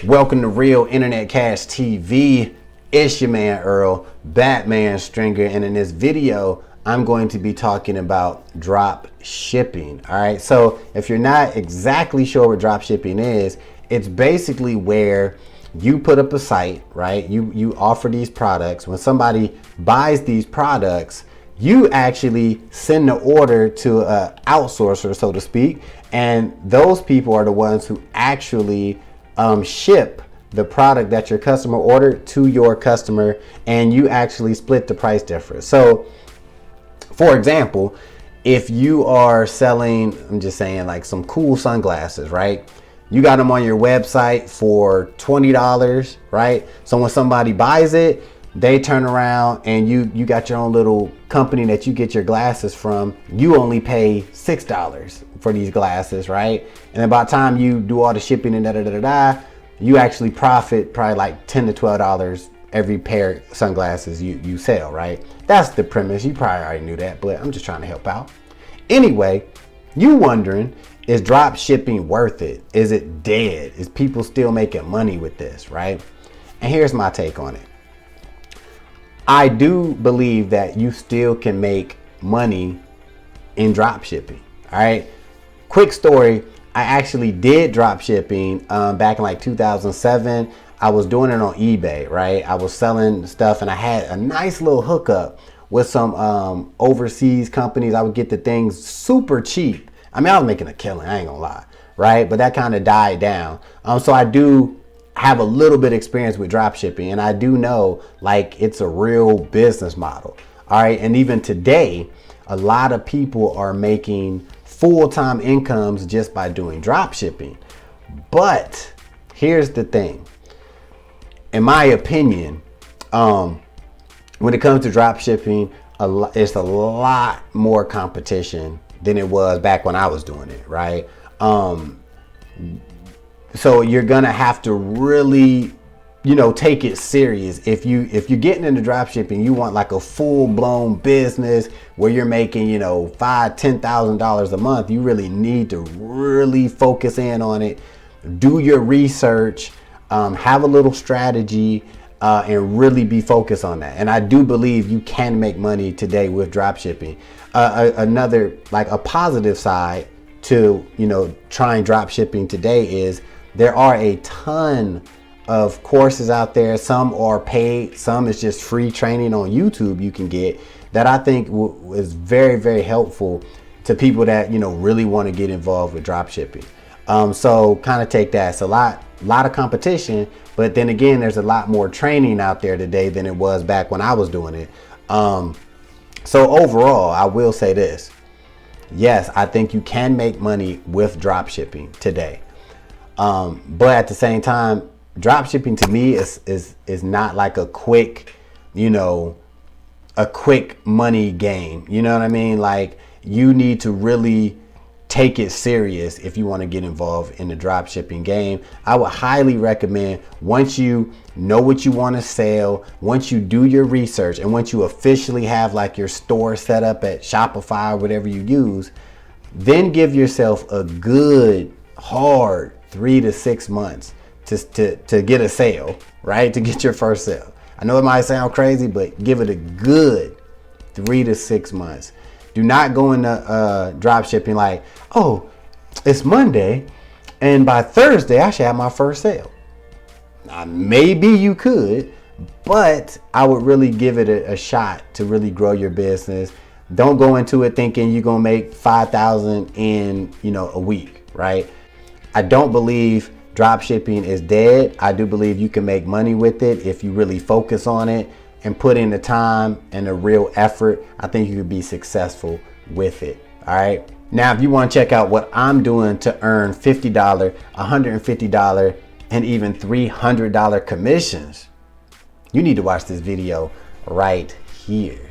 Welcome to Real Internet Cash TV. It's your man Earl, Batman Stringer, and in this video I'm going to be talking about drop shipping. All right, so if you're not exactly sure what drop shipping is, it's basically where you put up a site, right? You offer these products. When somebody buys these products, you actually send the order to an outsourcer, so to speak, and those people are the ones who actually ship the product that your customer ordered to your customer, and you actually split the price difference. So for example, if you are selling, I'm just saying, like some cool sunglasses, right? You got them on your website for $20, right? So when somebody buys it, they turn around and you got your own little company that you get your glasses from. You only pay $6 for these glasses, right? And then by the time you do all the shipping and you actually profit probably like $10 to $12 every pair of sunglasses you sell, right? That's the premise. You probably already knew that, but I'm just trying to help out. Anyway, you wondering, is drop shipping worth it? Is it dead? Is people still making money with this, right? And here's my take on it. I do believe that you still can make money in drop shipping. All right. Quick story. I actually did drop shipping back in like 2007. I was doing it on eBay, right? I was selling stuff and I had a nice little hookup with some overseas companies. I would get the things super cheap. I mean, I was making a killing, I ain't gonna lie, right? But that kind of died down. So I do have a little bit of experience with drop shipping, and I do know like it's a real business model. All right. And even today, a lot of people are making full-time incomes just by doing drop shipping. But here's the thing. In my opinion, when it comes to drop shipping, it's a lot more competition than it was back when I was doing it, right? So you're gonna have to really, take it serious. If you're getting into drop shipping, you want like a full-blown business where you're making, $5,000-$10,000 a month. You really need to really focus in on it. Do your research, have a little strategy, and really be focused on that. And I do believe you can make money today with drop shipping. Another, like a positive side to, trying drop shipping today is there are a ton of courses out there. Some are paid, some is just free training on YouTube you can get that I think is very, very helpful to people that, really want to get involved with drop shipping. So kind of take that. It's a lot of competition, but then again, there's a lot more training out there today than it was back when I was doing it. So overall, I will say this. Yes, I think you can make money with drop shipping today. But at the same time, drop shipping to me is not like a quick, a quick money game. You know what I mean? Like, you need to really take it serious if you want to get involved in the drop shipping game. I would highly recommend, once you know what you want to sell, once you do your research, and once you officially have like your store set up at Shopify or whatever you use, then give yourself a good hard 3 to 6 months to get a sale, right? To get your first sale. I know it might sound crazy, but give it a good 3 to 6 months. Do not go into drop shipping like, oh, it's Monday and by Thursday I should have my first sale. Now, maybe you could, but I would really give it a shot to really grow your business. Don't go into it thinking you're gonna make $5,000 in a week, right? I don't believe drop shipping is dead. I do believe you can make money with it if you really focus on it and put in the time and the real effort. I think you could be successful with it. All right. Now, if you want to check out what I'm doing to earn $50, $150, and even $300 commissions, you need to watch this video right here.